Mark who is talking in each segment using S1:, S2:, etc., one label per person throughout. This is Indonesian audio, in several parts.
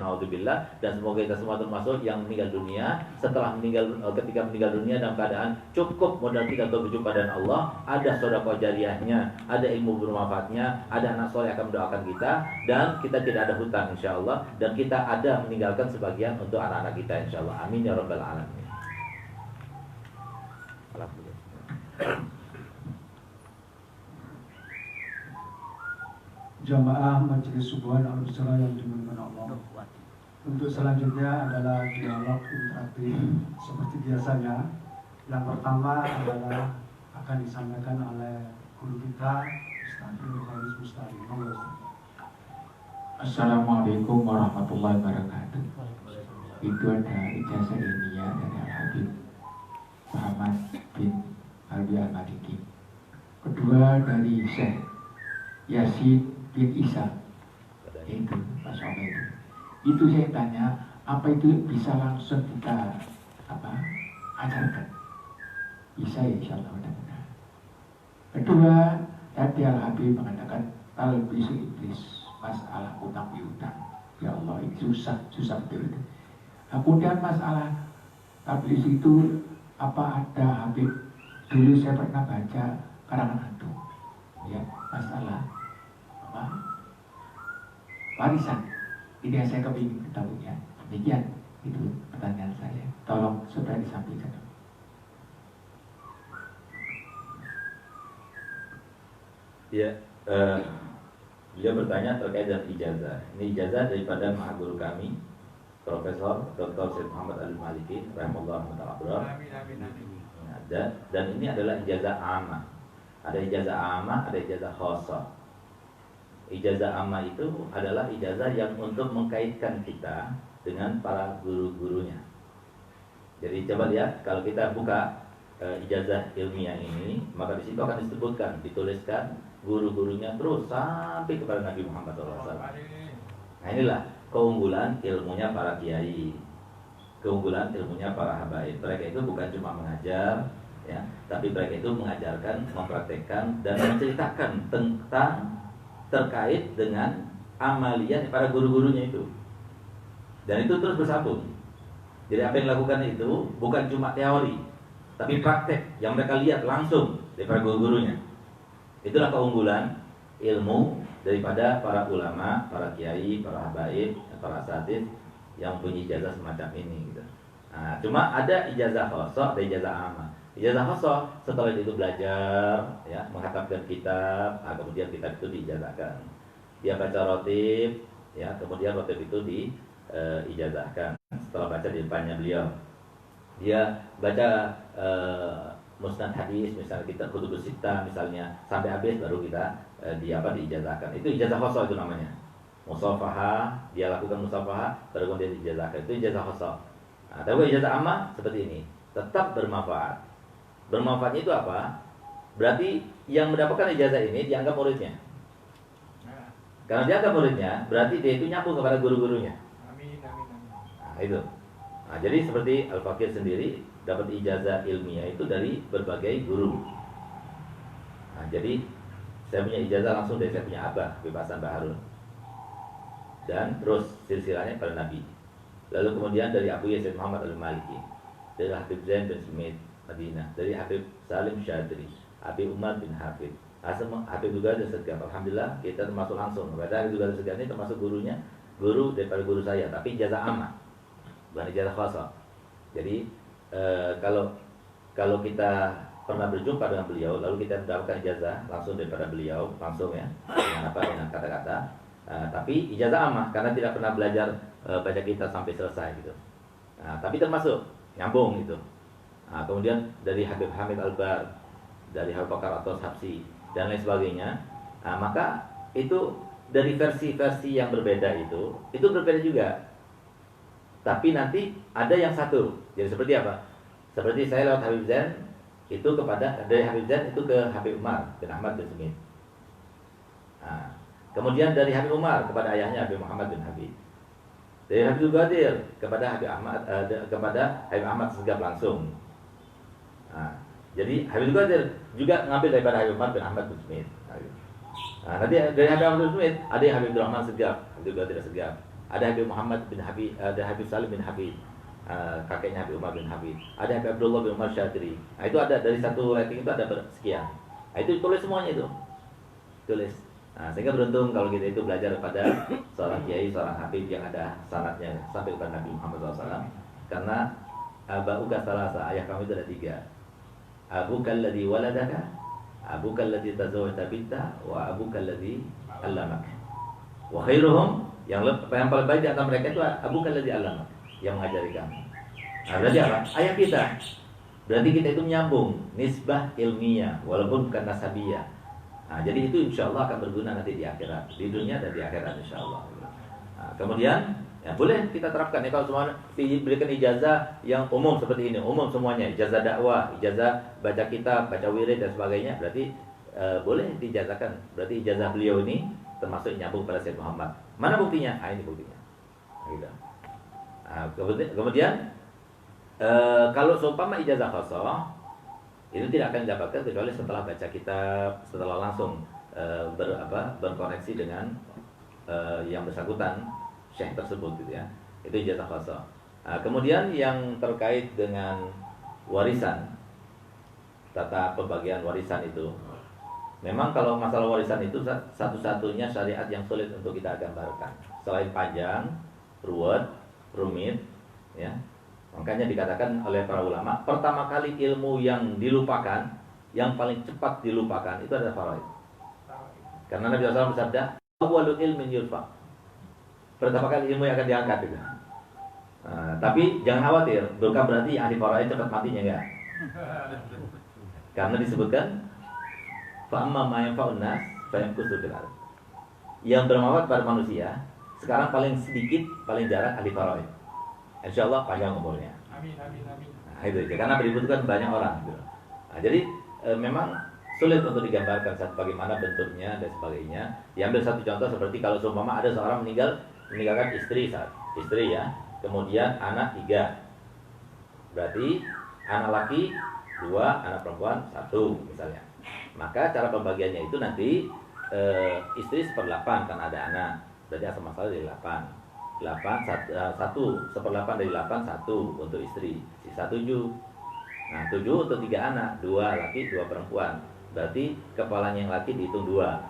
S1: Alhamdulillah, dan semoga kita semua termasuk yang meninggal dunia setelah ketika meninggal dunia dalam keadaan cukup modal kita untuk berjumpa dengan Allah, ada sedekah jariyahnya, ada ilmu bermanfaatnya, ada anak soleh yang akan mendoakan kita, dan kita tidak ada hutang insyaallah, dan kita ada meninggalkan sebagian untuk anak-anak kita insyaallah. Amin ya rabbal alamin. Alhamdulillah.
S2: Jamaah Majelis Subuhan Al-Usra yang dimuliakan Allah. Untuk selanjutnya adalah dialog interaktif seperti biasanya. Yang pertama adalah akan disampaikan oleh guru kita Ustaz Nurholis Mustari.
S3: Assalamualaikum warahmatullahi wabarakatuh. Itu ada ijazah ilmiah dari Al-Habib Muhammad bin Alwi Al-Maliki. Kedua dari Syekh Yasin bin Isa. Itu Mas Omar itu. Itu saya tanya, apa itu bisa langsung kita ajarkan? Bisa ya, insyaallah mudah-mudahan. Kedua, tadi Al-Habib mengatakan talbis iblis, masalah utang piutang. Ya Allah, ini susah betul itu. Kemudian masalah talbis itu apa ada Habib? Dulu saya pernah baca karangan antum, ya, masalah warisan. Ini yang saya kepingin ketahui ya. Demikian itu pertanyaan saya. Tolong sudah disampaikan.
S1: Ya, dia bertanya terkait dengan ijazah. Ini ijazah daripada maha guru kami, Profesor Dr. Syed Muhammad Al-Maliki rahimahullah ta'ala. Dan ini adalah ijazah ammah. Ada ijazah ammah, ada ijazah khassah. Ijazah ammah itu adalah ijazah yang untuk mengkaitkan kita dengan para guru-gurunya. Jadi coba lihat, kalau kita buka ijazah ilmiah ini, maka di situ akan disebutkan, dituliskan guru-gurunya terus sampai kepada Nabi Muhammad SAW. Nah inilah keunggulan ilmunya para kiai, keunggulan ilmunya para habaib. Mereka itu bukan cuma mengajar, ya, tapi mereka itu mengajarkan, mempraktekkan, dan menceritakan tentang terkait dengan amaliyah para guru-gurunya itu. Dan itu terus bersambung. Jadi apa yang dilakukan itu bukan cuma teori, tapi praktek yang mereka lihat langsung dari para guru-gurunya. Itulah keunggulan ilmu daripada para ulama, para kiai, para habaib, para asatidz yang punya ijazah semacam ini gitu. Nah, cuma ada ijazah khassah, ada ijazah ammah. Ijazah khassah setelah itu belajar, ya, menghatamkan kitab, kemudian kitab itu diijazahkan. Dia baca rotib, ya, kemudian rotib itu diijazahkan. Setelah baca di depannya beliau, dia baca musnad hadis, misalnya kitab kutubus sittah misalnya sampai habis, baru kita diijazahkan. Itu ijazah khassah itu namanya. Musafahah, dia lakukan musafahah, baru kemudian diijazahkan. Itu ijazah khassah. Nah, tapi ijazah ammah seperti ini, tetap bermanfaat. Bermanfaatnya itu apa? Berarti yang mendapatkan ijazah ini dianggap muridnya. Karena dianggap muridnya, berarti dia itu nyambung kepada guru-gurunya. Nah, itu. Nah, jadi seperti Al-Fakir sendiri dapat ijazah ilmiah itu dari berbagai guru. Nah, jadi saya punya ijazah langsung dari saya punya abah, Habib Hasan Baharun. Dan terus silsilahnya pada Nabi. Lalu kemudian dari Abu Yazid Muhammad Al-Maliki, dari Habib Zain bin Smith Madinah, dari Habib Salim Syadri, Habib Umar bin Hafid, Habib juga ada Segaf. Alhamdulillah kita termasuk langsung. Padahal juga ada Segaf ini termasuk gurunya, guru daripada guru saya, tapi ijazah ammah, bukan ijazah khassah. Jadi kalau kita pernah berjumpa dengan beliau, lalu kita mendapatkan ijazah langsung daripada beliau, langsung ya, dengan kata-kata. Tapi ijazah ammah karena tidak pernah belajar baca kitab sampai selesai gitu. Nah, tapi termasuk nyambung gitu. Nah, kemudian dari Habib Hamid Albar, dari Habib Bakar atau Habsi dan lain sebagainya. Nah, maka itu dari versi-versi yang berbeda itu berbeda juga. Tapi nanti ada yang satu. Jadi seperti apa? Seperti saya lewat Habib Zain itu dari Habib Zain itu ke Habib Umar bin Ahmad bin Smith. Nah, kemudian dari Habib Umar kepada ayahnya Habib Muhammad bin Habib. Dari Habib Ghadir kepada Habib Ahmad Segaf langsung. Nah, jadi Habib Ghadir juga ngambil daripada Habib Umar bin Ahmad bin Smith. Nah, nanti dari Habib Ahmad bin Smith ada yang Habib Rahman Segaf, Habib Ghadir Segaf. Ada Habib Muhammad bin Habib, ada Habib Salim bin Habib, kakeknya Habib Umar bin Habib. Ada Habib Abdullah bin Umar Syadri. Nah, itu ada dari satu rating itu ada sekian. Nah, itu tulis semuanya itu. Tulis. Nah, sehingga beruntung kalau kita itu belajar pada seorang kiai, seorang habib yang ada sanadnya sampai kepada Nabi Muhammad SAW. Karena abauka salasa, ayah kamu itu ada 3. Abuka alladhi waladaka, abuka alladhi tazawwajta binta, wa abuka alladhi allamak. Wa khairuhum, yang paling baik di antara mereka itu abuka alladhi allamak, yang mengajari kamu. Nah, berarti apa? Ayah kita. Berarti kita itu menyambung nisbah ilmiah walaupun bukan nasabiyah. Nah, jadi itu insya Allah akan berguna nanti di akhirat, di dunia dan di akhirat insya Allah. Nah, kemudian ya boleh kita terapkan ya kalau semua diberikan ijazah yang umum seperti ini, umum semuanya, ijazah dakwah, ijazah baca kitab, baca wirid dan sebagainya, berarti boleh dijazahkan. Berarti ijazah beliau ini termasuk nyambung pada Sayyid Muhammad. Mana buktinya? Ah, ini buktinya. Gitu. Nah, kemudian kalau seumpama ijazah khassah itu tidak akan didapatkan kecuali setelah baca kitab, setelah langsung berkoneksi dengan yang bersangkutan, syekh tersebut gitu ya. Itu ijazah khassah. Nah, kemudian yang terkait dengan warisan, tata pembagian warisan itu, memang kalau masalah warisan itu satu-satunya syariat yang sulit untuk kita gambarkan. Selain panjang, ruwet, rumit, ya. Makanya dikatakan oleh para ulama, pertama kali ilmu yang dilupakan, yang paling cepat dilupakan itu adalah faraid. Karena Nabi SAW bersabda, awwalul ilmin yurfa. Pertama kali ilmu yang akan diangkat itu. Nah, tapi jangan khawatir, bukan berarti ahli faraid cepat matinya enggak. Karena disebutkan fa amma ma yanfa'un nas fa yamkusu fil ardh. Yang bermanfaat pada manusia sekarang paling sedikit, paling jarang ahli faraid. Insya Allah panjang umurnya.
S4: Amin, amin, amin.
S1: Nah, itu aja. Karena dibutuhkan banyak orang. Gitu. Nah, jadi memang sulit untuk digambarkan bagaimana bentuknya dan sebagainya. Ya, ambil satu contoh seperti kalau seumpama ada seorang meninggalkan istri ya, kemudian anak 3. Berarti anak laki 2, anak perempuan 1 misalnya. Maka cara pembagiannya itu nanti istri 1/8 kan ada anak. Berarti asal masalah dari 8. 1/8 dari 8 1 untuk istri, sisa 7. Nah 7 untuk 3 anak, 2 laki 2 perempuan. Berarti kepalanya yang laki dihitung 2.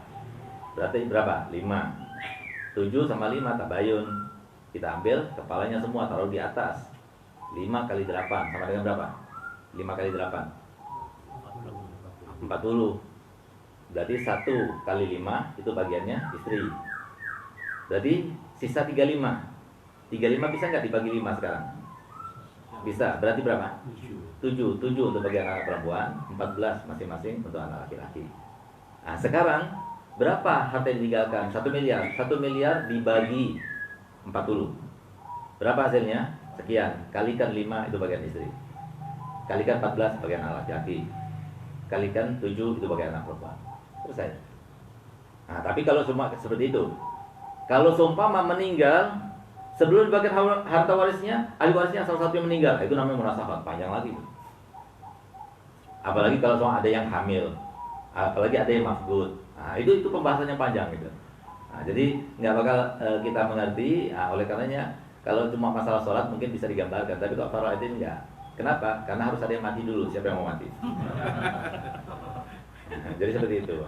S1: Berarti berapa? 5. 7 sama 5 tabayun. Kita ambil kepalanya semua, taruh di atas. 5 kali 8 sama dengan berapa? 5 kali 8 40. Berarti 1 kali 5 itu bagiannya istri. Berarti sisa 35. 35 bisa nggak dibagi 5 sekarang? Bisa. Berarti berapa? 7 untuk bagian anak perempuan, 14 masing-masing untuk anak laki-laki. Nah, sekarang berapa harta yang ditinggalkan? 1 miliar. 1 miliar dibagi 40. Berapa hasilnya? Sekian. Kalikan 5 itu bagian istri. Kalikan 14 bagian anak laki-laki. Kalikan 7 itu bagian anak perempuan. Selesai. Nah, tapi kalau semua seperti itu, kalau seumpama meninggal sebelum dibagikan harta warisnya, ahli warisnya salah satu yang meninggal, itu namanya munasabah, panjang lagi. Apalagi kalau ada yang hamil, apalagi ada yang mafqud. Nah, itu pembahasannya panjang gitu. Nah, jadi nggak bakal kita mengerti. Nah, oleh karenanya kalau cuma masalah sholat mungkin bisa digambarkan, tapi kalau faraid ini enggak. Kenapa? Karena harus ada yang mati dulu. Siapa yang mau mati? Jadi seperti itu.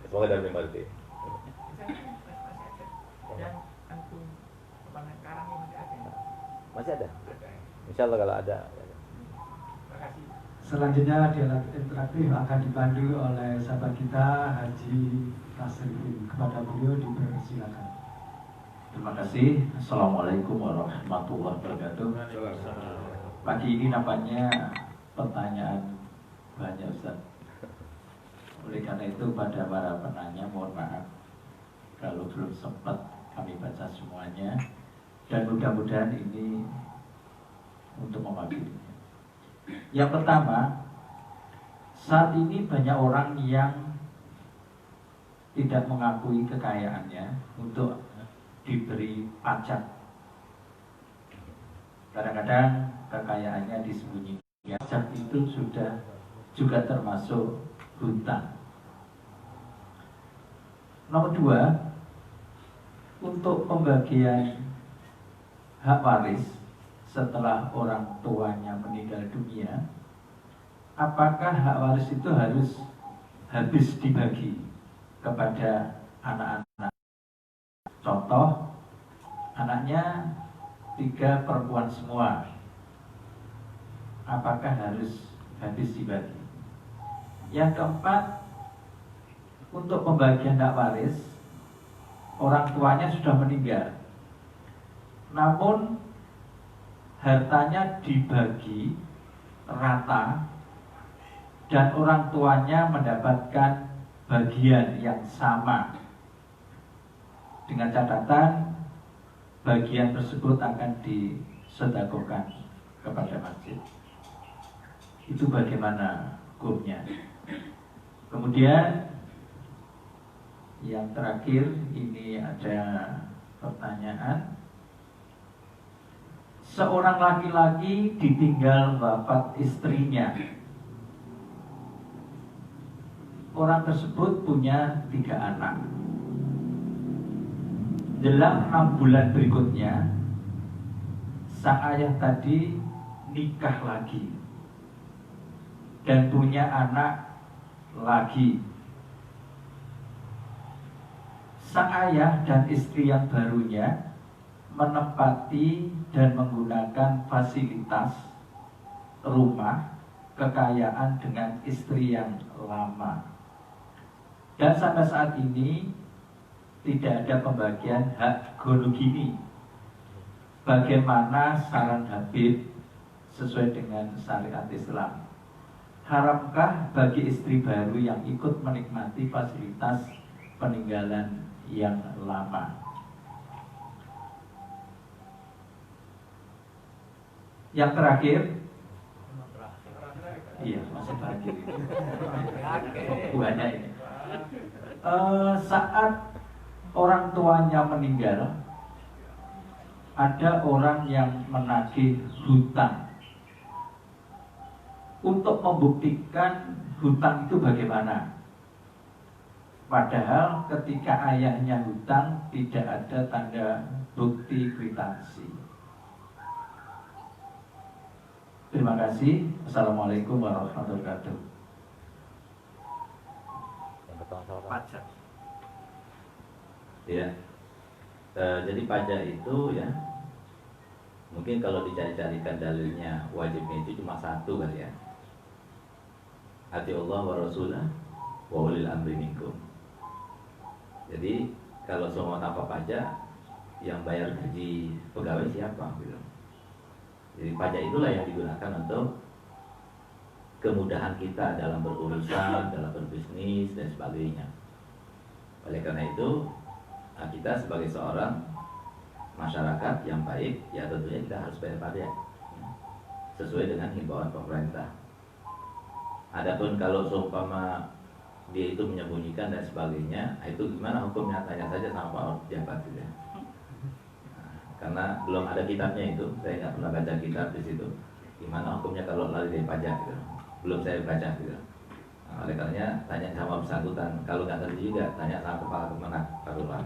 S1: Semoga dapat mengerti.
S4: Dan antum kebangan karang ini masih ada.
S1: Masih ada? Insya Allah kalau ada.
S4: Terima kasih.
S2: Selanjutnya dialog interaktif akan dipandu oleh sahabat kita Haji Tasrifin. Kepada beliau dipersilakan.
S5: Terima kasih. Assalamualaikum warahmatullahi wabarakatuh. Pagi ini nampaknya pertanyaan banyak, Ustaz. Oleh karena itu pada para penanya mohon maaf kalau belum sempat kami baca semuanya, dan mudah-mudahan ini untuk mewakilinya. Yang pertama, saat ini banyak orang yang tidak mengakui kekayaannya untuk diberi pajak. Kadang-kadang kekayaannya disembunyikan. Pajak itu sudah juga termasuk hutang. Nomor 2, untuk pembagian hak waris setelah orang tuanya meninggal dunia, apakah hak waris itu harus habis dibagi kepada anak-anak? Contoh, anaknya 3 perempuan semua, apakah harus habis dibagi? Yang keempat, untuk pembagian hak waris, orang tuanya sudah meninggal, namun hartanya dibagi rata dan orang tuanya mendapatkan bagian yang sama, dengan catatan bagian tersebut akan disedekahkan kepada masjid. Itu bagaimana hukumnya? Kemudian yang terakhir, ini ada pertanyaan. Seorang laki-laki ditinggal wafat istrinya. Orang tersebut punya 3 anak. Dalam 6 bulan berikutnya, sang ayah tadi nikah lagi dan punya anak lagi. Sang ayah dan istri yang barunya menempati dan menggunakan fasilitas rumah kekayaan dengan istri yang lama, dan sampai saat ini tidak ada pembagian hak gonogini. Bagaimana saran Habib sesuai dengan syariat Islam? Haramkah bagi istri baru yang ikut menikmati fasilitas peninggalan yang lama? Yang terakhir, iya masih terakhir ini. Banyak ini. Saat orang tuanya meninggal, ada orang yang menagih hutang. Untuk membuktikan hutang itu bagaimana? Padahal ketika ayahnya hutang tidak ada tanda bukti kwitansi. Terima kasih. Assalamualaikum warahmatullahi wabarakatuh. Pajak.
S1: Ya, jadi pajak itu ya, mungkin kalau dicari-carikan dalilnya wajibnya itu cuma 1 kali ya. Ati Allah wa Rasulah wa ulil amri minkum. Jadi kalau semua tanpa pajak, yang bayar gaji pegawai siapa gitu. Jadi pajak itulah yang digunakan untuk kemudahan kita dalam berurusan, dalam berbisnis dan sebagainya. Oleh karena itu, kita sebagai seorang masyarakat yang baik, ya tentunya kita harus bayar pajak sesuai dengan himbauan pemerintah. Adapun kalau seumpama dia itu menyembunyikan dan sebagainya, itu gimana hukumnya? Tanya saja sama Pak Jabat gitu ya. Karena belum ada kitabnya itu, saya nggak pernah baca kitab di situ. Gimana hukumnya kalau lari dari pajak gitu? Belum saya baca gitu. Oleh karenanya tanya sama bersangkutan. Kalau nggak ngerti juga, tanya sama kepala kemenang Pak Lurah.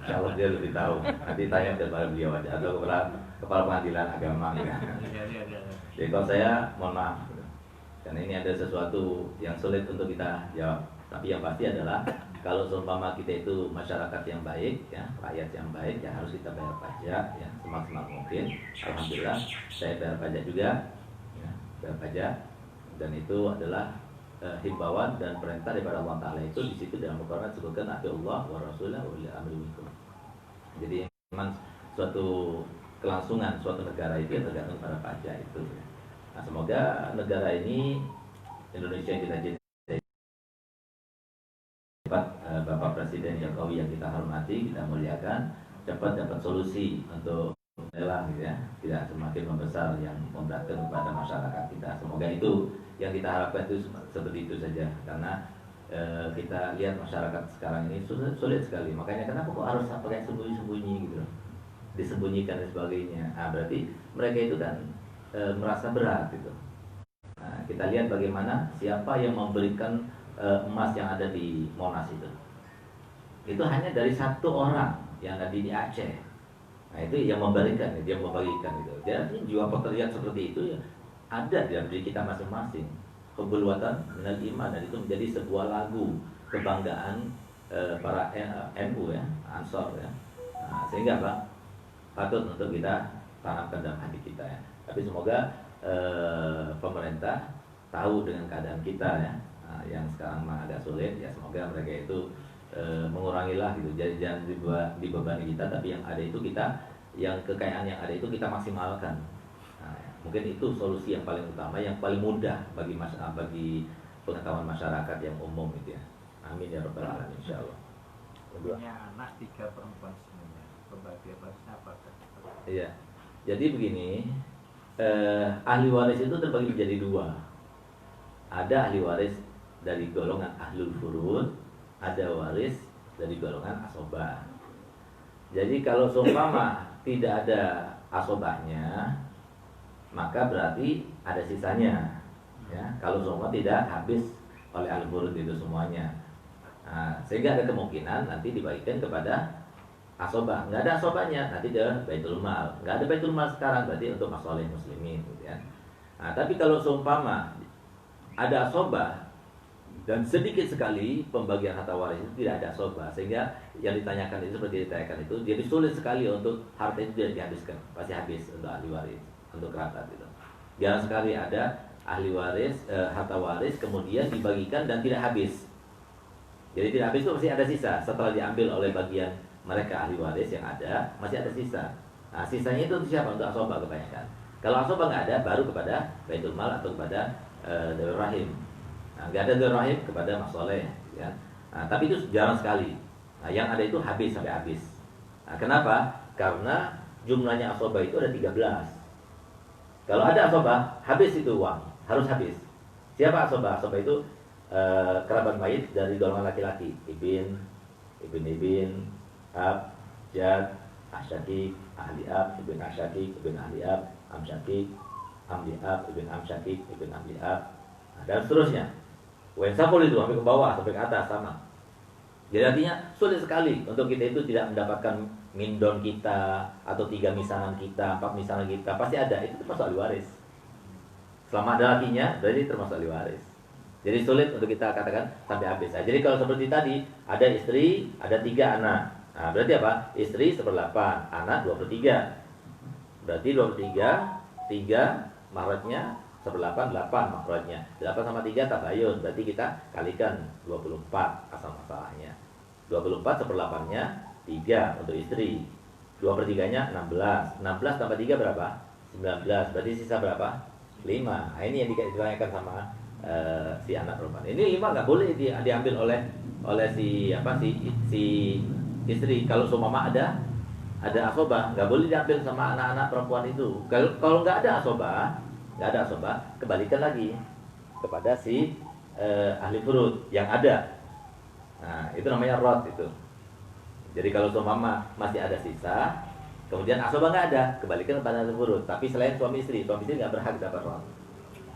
S1: Kalau dia lebih tahu, nanti tanya kepada beliau aja atau kepala pengadilan agama. Gitu. Jadi kalau saya mohon maaf. Karena ini ada sesuatu yang sulit untuk kita jawab. Tapi yang pasti adalah kalau seumpama kita itu masyarakat yang baik, ya, rakyat yang baik, ya harus kita bayar pajak, ya, semaksimal mungkin. Alhamdulillah, saya bayar pajak juga, ya, bayar pajak, dan itu adalah himbauan dan perintah daripada Allah Taala. Itu di situ dalam Al-Quran disebutkan ati Allah wa Rasulah wa ulil amri minkum. Jadi memang suatu kelangsungan suatu negara itu ya tergantung pada pajak itu. Nah, semoga negara ini, Indonesia yang kita cintai, Bapak Presiden Jokowi yang kita hormati, kita muliakan, dapat solusi untuk lah, gitu ya, tidak semakin membesar yang memberatkan kepada masyarakat kita. Semoga itu yang kita harapkan itu seperti itu saja, karena kita lihat masyarakat sekarang ini sulit sekali. Makanya kenapa kok harus pakai sembunyi-sembunyi gitu, disembunyikan dan sebagainya. Nah, berarti mereka itu kan merasa berat gitu. Nah, kita lihat bagaimana siapa yang memberikan emas yang ada di Monas itu hanya dari 1 orang yang tadi di Aceh. Nah itu yang memberikan, dia membagikan itu. Jadi jiwa pekerjaan seperti itu ya ada dalam diri kita masing-masing. Hubbul watan minal iman, dan itu menjadi sebuah lagu kebanggaan para NU ya, Ansor ya. Nah, sehingga apa? Patut untuk kita tanamkan dalam hati kita ya. Tapi semoga pemerintah tahu dengan keadaan kita ya, yang sekarang memang agak sulit ya. Semoga mereka itu mengurangilah gitu. Jadi jangan dibebani kita, tapi yang ada itu kita, yang kekayaan yang ada itu kita maksimalkan. Nah, mungkin itu solusi yang paling utama, yang paling mudah bagi pengetahuan masyarakat yang umum itu ya. Amin ya rabbal alamin insyaallah.
S5: Punya anak 3 perempuan semuanya. Pembagian warisnya apa?
S1: Iya. Jadi begini, ahli waris itu terbagi menjadi 2. Ada ahli waris dari golongan ahlul furud, ada waris dari golongan asobah. Jadi kalau seumpama tidak ada asobahnya, maka berarti ada sisanya. Ya, kalau semua tidak habis oleh ahlul furud itu semuanya. Nah, sehingga ada kemungkinan nanti dibagikan kepada asobah. Nggak ada asobahnya, nanti ke baitul mal. Nggak ada baitul mal sekarang, berarti untuk masalah muslimin gitu ya. Nah, tapi kalau seumpama ada asobah dan sedikit sekali pembagian harta waris itu tidak ada asobah, sehingga yang ditanyakan itu seperti ditanyakan itu, jadi sulit sekali untuk harta itu tidak dihabiskan, pasti habis untuk ahli waris, untuk kerabat itu. Jarang sekali ada ahli waris, harta waris kemudian dibagikan dan tidak habis. Jadi tidak habis itu masih ada sisa setelah diambil oleh bagian mereka ahli waris yang ada, masih ada sisa. Nah, sisanya itu untuk siapa? Untuk asobah kebanyakan. Kalau asobah nggak ada, baru kepada baitul mal atau kepada Darul Rahim. Nah, nggak ada Darul Rahim kepada Mas Soleh ya. Nah, tapi itu jarang sekali. Nah, yang ada itu habis sampai habis. Nah, kenapa? Karena jumlahnya asobah itu ada 13. Kalau ada asobah, habis itu uang, harus habis. Siapa asobah? Asobah itu kerabat mayit dari golongan laki-laki, ibin, ab, jad, asyakik, ahli ab, ibn asyakik, ibn ahli ab, amsyakik, amli ab, ibn amsyakik, ibn amli ab, dan seterusnya. Wensapul itu sampai ke bawah, sampai ke atas sama. Jadi artinya sulit sekali untuk kita itu tidak mendapatkan mindon kita atau 3 misanan kita, 4 misanan kita, pasti ada. Itu termasuk ahli waris. Selama ada lakinya, berarti termasuk ahli waris. Jadi sulit untuk kita katakan sampai habis. Nah, jadi kalau seperti tadi, ada istri, ada 3 anak. Nah, berarti apa? Istri 1/8, anak 2/3. Berarti 2/3, 3 mahrajnya 1/8, 8 mahrajnya. 8 sama 3 tabayun, berarti kita kalikan 24 asal masalahnya. 24 1/8-nya 3 untuk istri. 2/3-nya 16. 16 tambah 3 berapa? 19. Berarti sisa berapa? 5. Nah, ini yang ditanyakan sama si anak perempuan. Ini 5 nggak boleh diambil oleh si istri. Kalau seumpama ada asobah, nggak boleh diambil sama anak-anak perempuan itu. Kalau nggak ada asobah, kembalikan lagi kepada si ahli furud yang ada. Nah, itu namanya rot itu. Jadi kalau seumpama masih ada sisa, kemudian asobah nggak ada, kembalikan kepada ahli furud. Tapi selain suami istri nggak berhak dapat rot.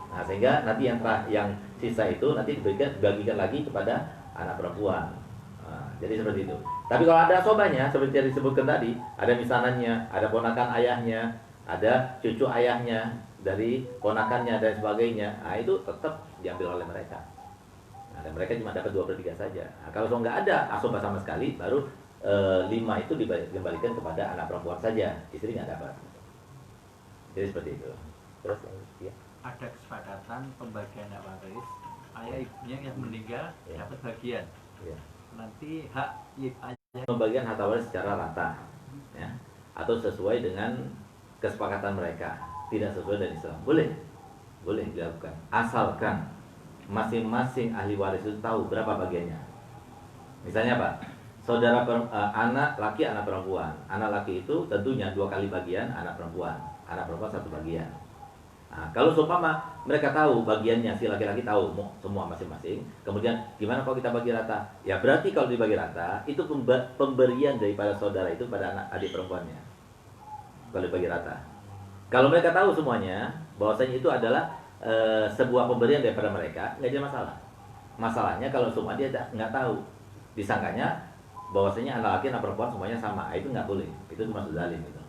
S1: Nah, sehingga nanti yang sisa itu nanti dibagikan lagi kepada anak perempuan. Nah, jadi seperti itu. Tapi kalau ada asobahnya, seperti yang disebutkan tadi, ada misanannya, ada ponakan ayahnya, ada cucu ayahnya dari ponakannya dan sebagainya. Nah, itu tetap diambil oleh mereka. Nah, dan mereka cuma dapat 2/3 saja. Nah, kalau nggak ada asobah sama sekali, baru 5 itu dikembalikan kepada anak perempuan saja, istri nggak dapat. Jadi seperti itu. Terus ya.
S5: Ada kesepakatan pembagian hak waris, ayah ibunya yang meninggal dapat bagian.
S1: Ya.
S5: Nanti hak ayah
S1: Pembagian harta waris secara rata, ya, atau sesuai dengan kesepakatan mereka, tidak sesuai dengan Islam, boleh dilakukan, asalkan masing-masing ahli waris itu tahu berapa bagiannya. Misalnya Pak, saudara anak laki, anak perempuan. Anak laki itu tentunya 2 kali bagian, anak perempuan 1 bagian. Nah, kalau seumpama mereka tahu bagiannya, si laki-laki tahu semua masing-masing, kemudian gimana kalau kita bagi rata? Ya berarti kalau dibagi rata, itu pemberian daripada saudara itu pada adik perempuannya. Kalau dibagi rata. Kalau mereka tahu semuanya, bahwasanya itu adalah sebuah pemberian daripada mereka, nggak ada masalah. Masalahnya kalau semua dia nggak tahu, disangkanya bahwasanya anak laki, anak perempuan semuanya sama, itu nggak boleh. Itu termasuk zalim itu.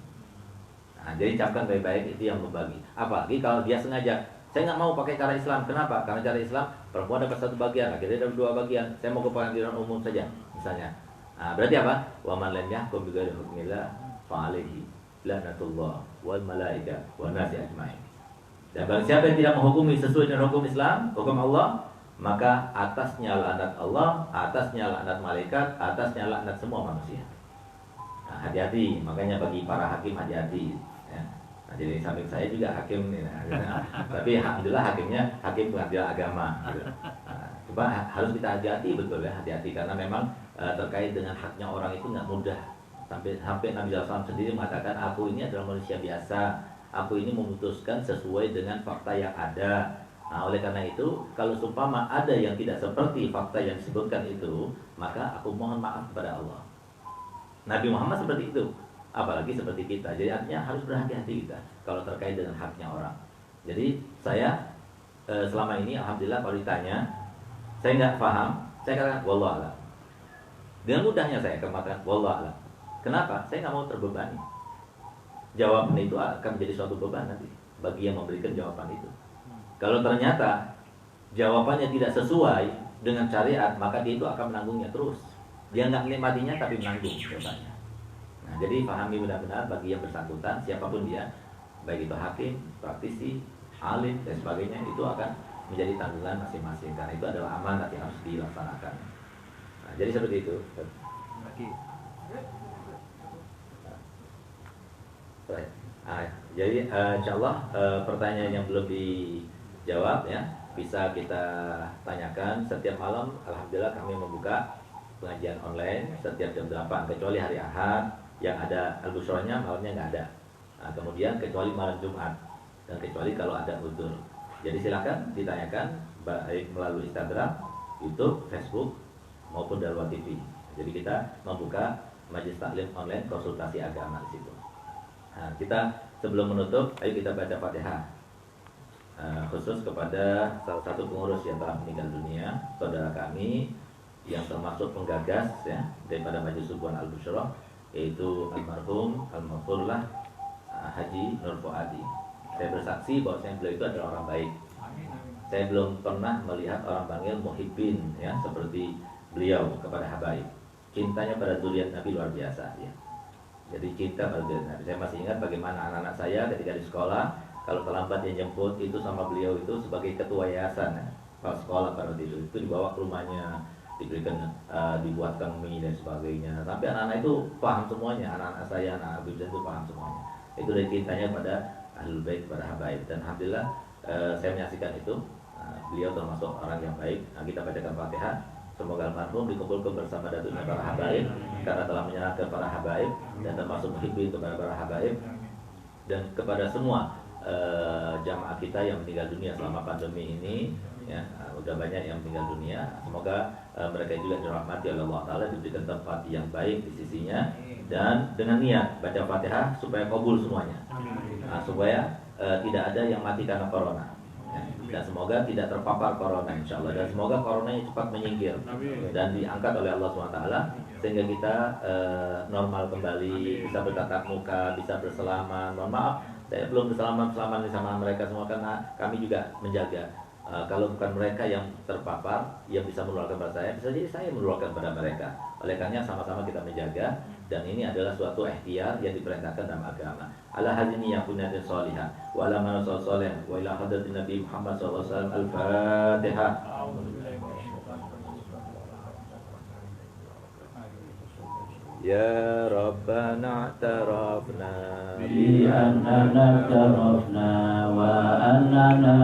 S1: jadi camkan baik-baik, itu yang membagi. Apalagi kalau dia sengaja, saya nggak mau pakai cara Islam. Kenapa? Karena cara Islam perempuan dapat 1 bagian, laki-laki dapat 2 bagian. Saya mau ke pengadilan umum saja, misalnya. Nah, berarti apa? Wa man lam yahkum bi ghairi hukmillah fa alaihi lanatullah wal malaika wan nasi ajmain. Dan barang siapa yang tidak menghukumi sesuai dengan hukum Islam, hukum Allah, maka atasnya laknat Allah, atasnya laknat malaikat, atasnya laknat semua manusia. Nah, hati-hati, makanya bagi para hakim hati-hati. Ya. Nah, jadi samping saya juga hakim, tapi alhamdulillah hakimnya hakim pengadilan agama. Gitu. Nah, coba harus kita hati-hati betul ya, hati-hati karena memang terkait dengan haknya orang itu nggak mudah. Sampai Nabi SAW sendiri mengatakan, aku ini adalah manusia biasa, aku ini memutuskan sesuai dengan fakta yang ada. Nah, oleh karena itu, kalau seumpama ada yang tidak seperti fakta yang disebutkan itu, maka aku mohon maaf kepada Allah. Nabi Muhammad seperti itu, apalagi seperti kita. Jadi artinya harus berhati-hati kita kalau terkait dengan haknya orang. Jadi saya selama ini alhamdulillah kalau ditanya, saya nggak paham, saya katakan wallah alam. Dengan mudahnya saya katakan wallah alam. Kenapa? Saya nggak mau terbebani. Jawaban itu akan menjadi suatu beban nanti bagi yang memberikan jawaban itu. Kalau ternyata jawabannya tidak sesuai dengan syariat, maka dia itu akan menanggungnya terus. Dia nggak menikmatinya tapi menanggung jawabannya. Nah, jadi pahami benar-benar bagi yang bersangkutan, siapapun dia, baik itu hakim, praktisi, alim dan sebagainya, itu akan menjadi tanggungan masing-masing. Karena itu adalah amanat yang harus dilaksanakan. Nah, jadi seperti itu. Jadi insyaallah pertanyaan yang belum dijawab ya bisa kita tanyakan setiap malam. Alhamdulillah kami membuka pengajian online setiap jam 8 kecuali hari Ahad yang ada al-busranya malamnya nggak ada. Nah, kemudian kecuali malam Jumat dan kecuali kalau ada udzur. Jadi silakan ditanyakan baik melalui Instagram, YouTube, Facebook maupun Dalwa TV. Jadi kita membuka majelis taklim online konsultasi agama di situ. Nah, kita sebelum menutup, ayo kita baca Fatihah khusus kepada salah satu pengurus yang telah meninggal dunia, saudara kami yang termasuk penggagas ya daripada Majelis Subuhan Al-Busyra, yaitu almarhum Al-Maghfurlah Haji Nur Fuadi. Saya bersaksi bahwa beliau itu adalah orang baik. Saya belum pernah melihat orang Bangil muhibbin ya seperti beliau kepada habaib. Cintanya pada zuriat Nabi luar biasa ya. Jadi cinta pada zuriat Nabi. Saya masih ingat bagaimana anak-anak saya ketika di sekolah, kalau terlambat yang jemput itu sama beliau itu sebagai ketua yayasan ya. Kalau sekolah pada itu dibawa ke rumahnya, diberikan dibuatkan mie dan sebagainya. Sampai anak-anak itu paham semuanya, anak-anak saya, anak Habib itu paham semuanya. Itu dari cintanya pada Ahlul Bait, pada habaib. Dan alhamdulillah saya menyaksikan itu. Beliau termasuk orang yang baik. Nah, kita bacakan Fatihah. Semoga almarhum dikumpulkan bersama datunya para habaib karena telah menyerahkan para habaib dan termasuk muhibbin kepada para habaib dan kepada semua jamaah kita yang meninggal dunia selama pandemi ini ya, udah banyak yang meninggal dunia. Semoga mereka juga dirahmati oleh Allah Ta'ala, diberikan tempat yang baik di sisinya dan dengan niat baca Fatihah supaya kabul semuanya. Nah, supaya tidak ada yang mati karena corona. Dan semoga tidak terpapar corona insyaallah, dan semoga coronanya cepat menyingkir dan diangkat oleh Allah SWT sehingga kita normal kembali, bisa bertatap muka, bisa bersalaman. Mohon maaf saya belum bersalaman sama mereka semua karena kami juga menjaga kalau bukan mereka yang terpapar yang bisa menularkan pada saya, bisa jadi saya menularkan pada mereka. Oleh karena sama-sama kita menjaga, dan ini adalah suatu ikhtiar yang diperintahkan dalam agama. Ala hadini ya kunyatin sholihah wa ala manasol soleh wa ila hadratin Nabi Muhammad SAW. Al-Fatihah. Ya Rabbana i'tarafna
S5: bi annana i'tarafna wa annana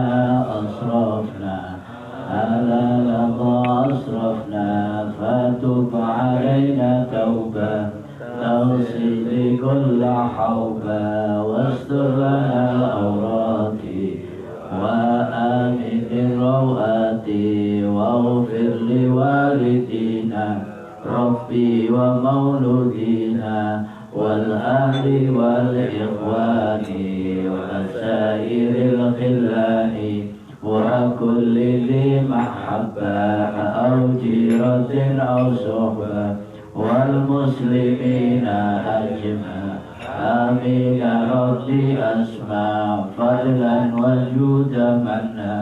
S5: asrafna ala laqad asrafna fatub alaina tauba taghsil kulla hawba wastur lana awrati wa amin rawati waghfir liwalidina Rabbi wa mauludina wal ahli wal ikhwani wa sairil khillani wa kulli dhi mahabba aw jiratin aw suhba wal muslimina ajma amin ya rabbi
S3: أسمع فضلا وجودا منا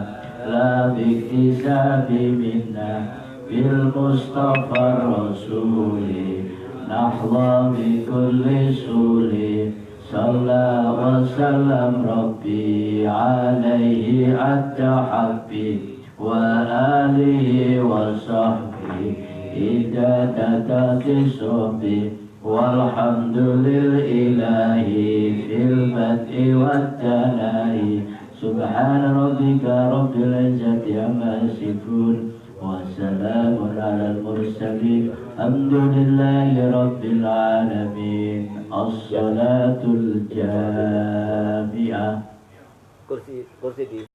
S3: لا باكتساب منا بالمصطفى الرسول نحظى بكل سول صلى وسلم ربي عليه التحبي وآله وصحبه إدادة صحبه والحمد لله في البدء والثناء سبحان ربك رب العزة عما يصفون وسلام على المرسلين الحمد لله رب العالمين الصلاة الجامعة. Kursi